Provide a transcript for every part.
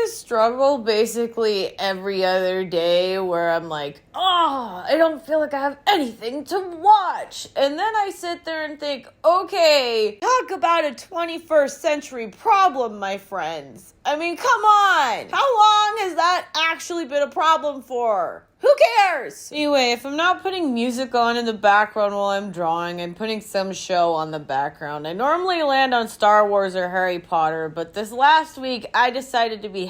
this struggle basically every other day where I'm like, oh, I don't feel like I have anything to watch. And then I sit there and think, okay, talk about a 21st century problem, my friends. I mean, come on. How long has that actually been a problem for? Who cares? Anyway, if I'm not putting music on in the background while I'm drawing, I'm putting some show on the background. I normally land on Star Wars or Harry Potter, but this last week I decided to be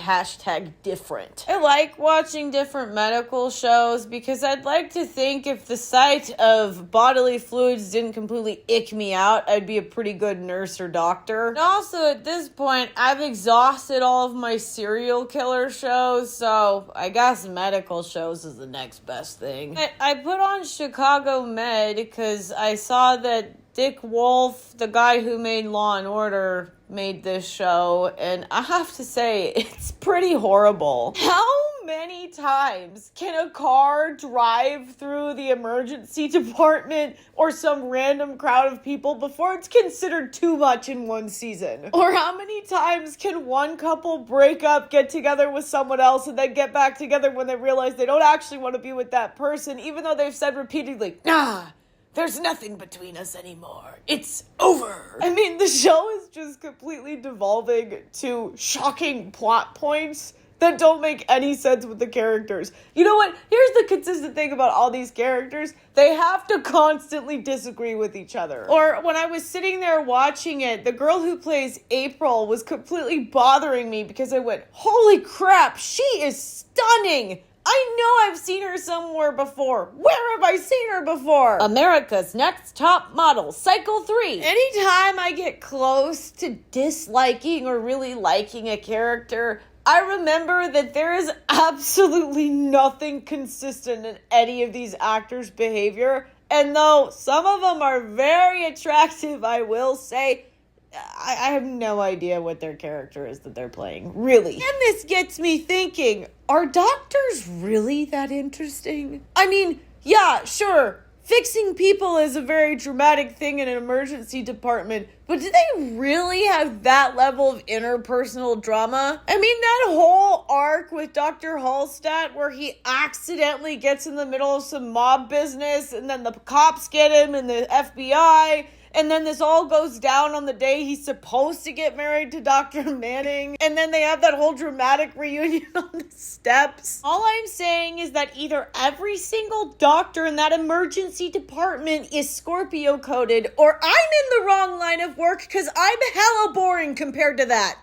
#different. I like watching different medical shows because I'd like to think if the sight of bodily fluids didn't completely ick me out, I'd be a pretty good nurse or doctor. And also at this point, I've exhausted all of my serial killer shows, so I guess medical shows is the next best thing. I put on Chicago Med because I saw that Dick Wolf, the guy who made Law and Order, made this show, and I have to say, it's pretty horrible. How many times can a car drive through the emergency department or some random crowd of people before it's considered too much in one season? Or how many times can one couple break up, get together with someone else, and then get back together when they realize they don't actually want to be with that person, even though they've said repeatedly, nah, there's nothing between us anymore. It's over. I mean, the show is just completely devolving to shocking plot points that don't make any sense with the characters. You know what? Here's the consistent thing about all these characters. They have to constantly disagree with each other. Or when I was sitting there watching it, the girl who plays April was completely bothering me because I went, holy crap, she is stunning. I know I've seen her somewhere before. Where have I seen her before? America's Next Top Model, Cycle 3. Anytime I get close to disliking or really liking a character, I remember that there is absolutely nothing consistent in any of these actors' behavior. And though some of them are very attractive, I will say, I have no idea what their character is that they're playing, really. And this gets me thinking, are doctors really that interesting? I mean, yeah, sure, fixing people is a very dramatic thing in an emergency department, but do they really have that level of interpersonal drama? I mean, that whole arc with Dr. Hallstatt where he accidentally gets in the middle of some mob business and then the cops get him and the FBI. And then this all goes down on the day he's supposed to get married to Dr. Manning. And then they have that whole dramatic reunion on the steps. All I'm saying is that either every single doctor in that emergency department is Scorpio coded, or I'm in the wrong line of work because I'm hella boring compared to that.